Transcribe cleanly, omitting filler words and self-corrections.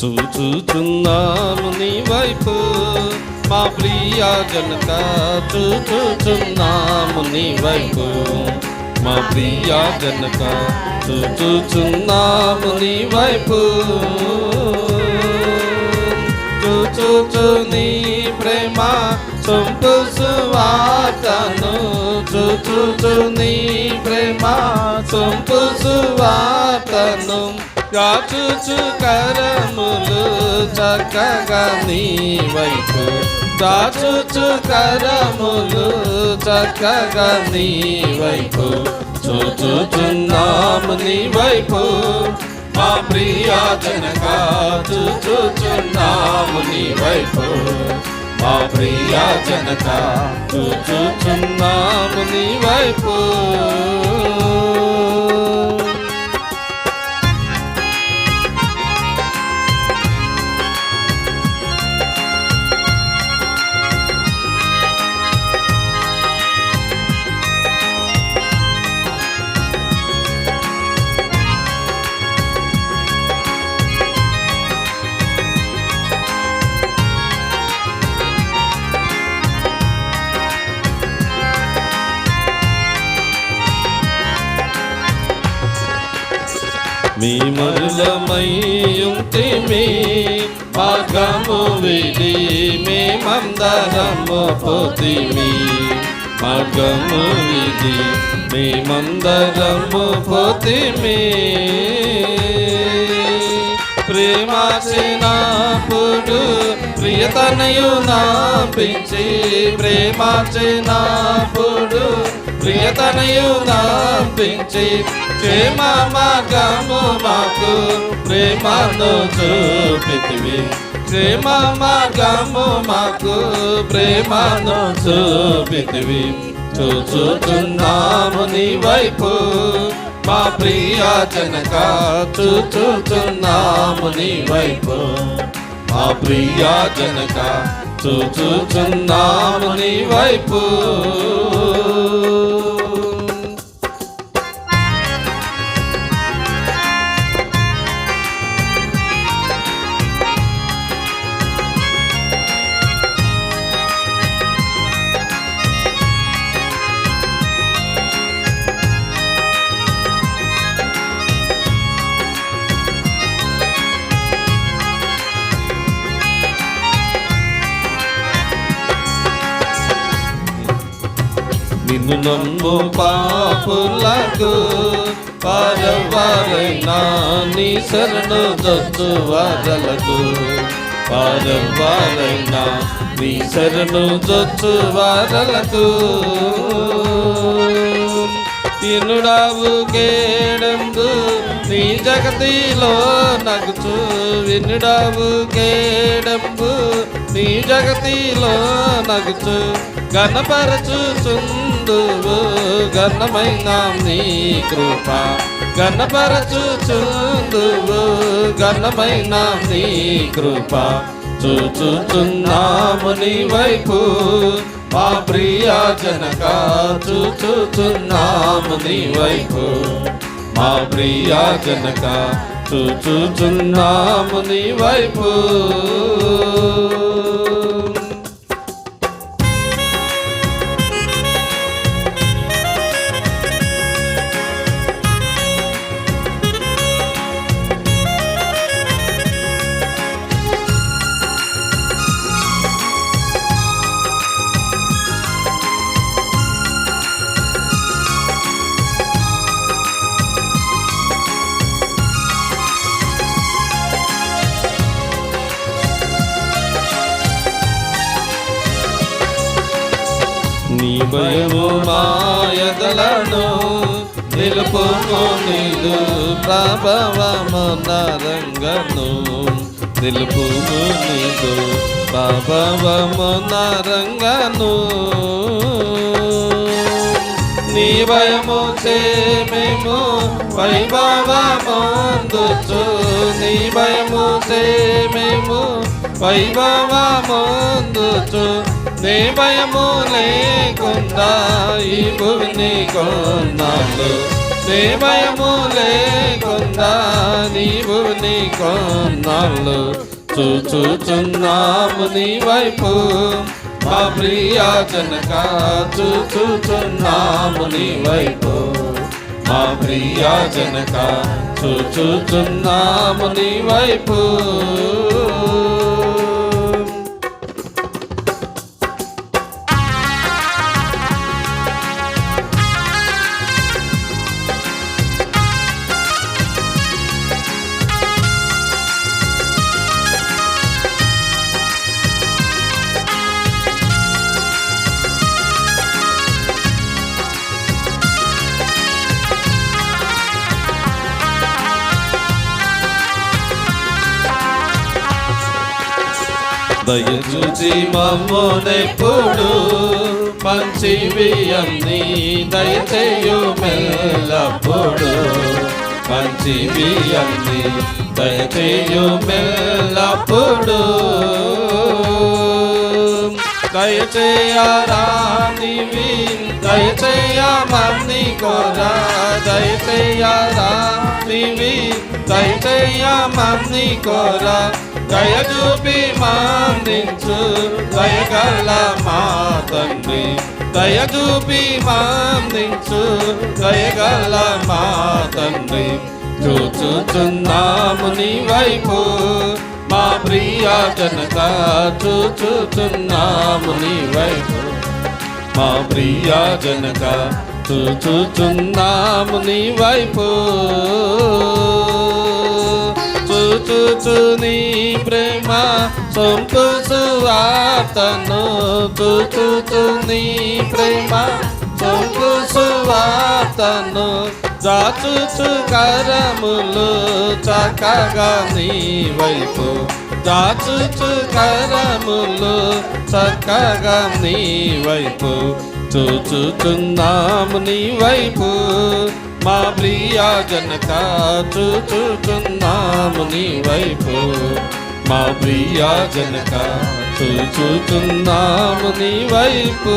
చూచుచున్నాము నీ వైపు మా ప్రియ జనక, చూచుచున్నాము నీ వైపు మా ప్రియ జనక, చూచుచున్నాము నీ వైపు. చూచు నీ ప్రేమ సొంపు సువార్తను, చూచు నీ ప్రేమ సొంపు సువార్తను, దాచుచు కరములు చక్కగా నీ వైపు, దాచుచు కరములు చక్కగా నీ వైపు, చూచుచున్నాము నీ వైపు మా ప్రియ జనక, చూచుచున్నాము నీ వైపు మా ప్రియ జనక, చూచుచున్నాము నీ వైపు. మీ మరులమయ్యుంటిమి మార్గము విడి మేమందరము పోతిమి, మార్గము విడి మేమందరము పోతిమి. ప్రేమాచినప్పుడు ప్రియతనయు నాపించి, ప్రేమాచినప్పుడు ప్రియతనయు నాపించి, క్షేమ మార్గము మాకు ప్రేమను చూపితివి, క్షేమ మార్గము మాకు ప్రేమను చూపితివి. చూచుచున్నాము నీ వైపు మా ప్రియ జనక, చూచుచున్నాము నీ వైపు మా ప్రియ జనక, చూచుచున్నాము నీ వైపు. నిన్ను నమ్ము పాపులకు పారవారైనా నీ శరణు దొత్తు వారలకు, పారవారైనా నీ శరణు దొత్తు వారలకు. తినుడావు కేడంబు నీ జగతిలో నగుచు, వినుడావు కేడంబు నీ జగతిలో నగుచు, గణపరచుచుందువు ఘనమైన నీ కృప, గణపరచుచుందువు ఘనమైన నీ కృప. చూచుచున్నాము నీ వైపు మా ప్రియ జనక, చూచుచున్నాము నీ వైపు మా ప్రియ జనక, చూచుచున్నాము నీ వైపు. నీ భయము మాయదలను నిలుపుము, నీదు ప్రభావము నరంగను నిలుపుము, నీదు ప్రభావము నరంగను. నీ భయము చే మేము వైభవమందుచు, నీ భయము చే మేము వైభవమందుచు, నీ భయము లేకుండా ఈ భూమిని కొన్నాళ్ళు, నే భయము లేకుండా నీవు నీ కొన్నాళ్ళు చూచుచున్నాము నీ వైపు మా ప్రియా జనక చూచుచున్నాము నీ వైపు మా ప్రియా జనక చూచుచున్నాము నీ వైపు దయచూచి మమ్మునెప్పుడు మంచివి అన్నీ దయచేయు మెల్లప్పుడు మంచివి అన్నీ దయచేయు మెల్లప్పుడు దయచేయరానివి దయచేయమని కోరా దయచేయరానివి దయచేయమని కోరా దయ చూపి మాందించు దయగల మా తండ్రి దయ చూపి మాందించు దయగల మా తండ్రి చూచుచున్నాము నీ వైపు మా ప్రియా జనక చూచుచున్నాము నీ వైపు మా ప్రియా జనక చూచుచున్నాము నీ వైపు చూచు నీ ప్రేమ సొంపు సువార్తను చూచు నీ ప్రేమ సొంపు సువార్తను దాచుచు కరములు చక్కగా నీ వైపు దాచుచు కరములు చక్కగా నీ వైపు చూచుచున్నాము నీ వైపు మా ప్రియా జనక చూచుచున్నాము నీ వైపు మా ప్రియా జనక చూచుచున్నాము నీ వైపు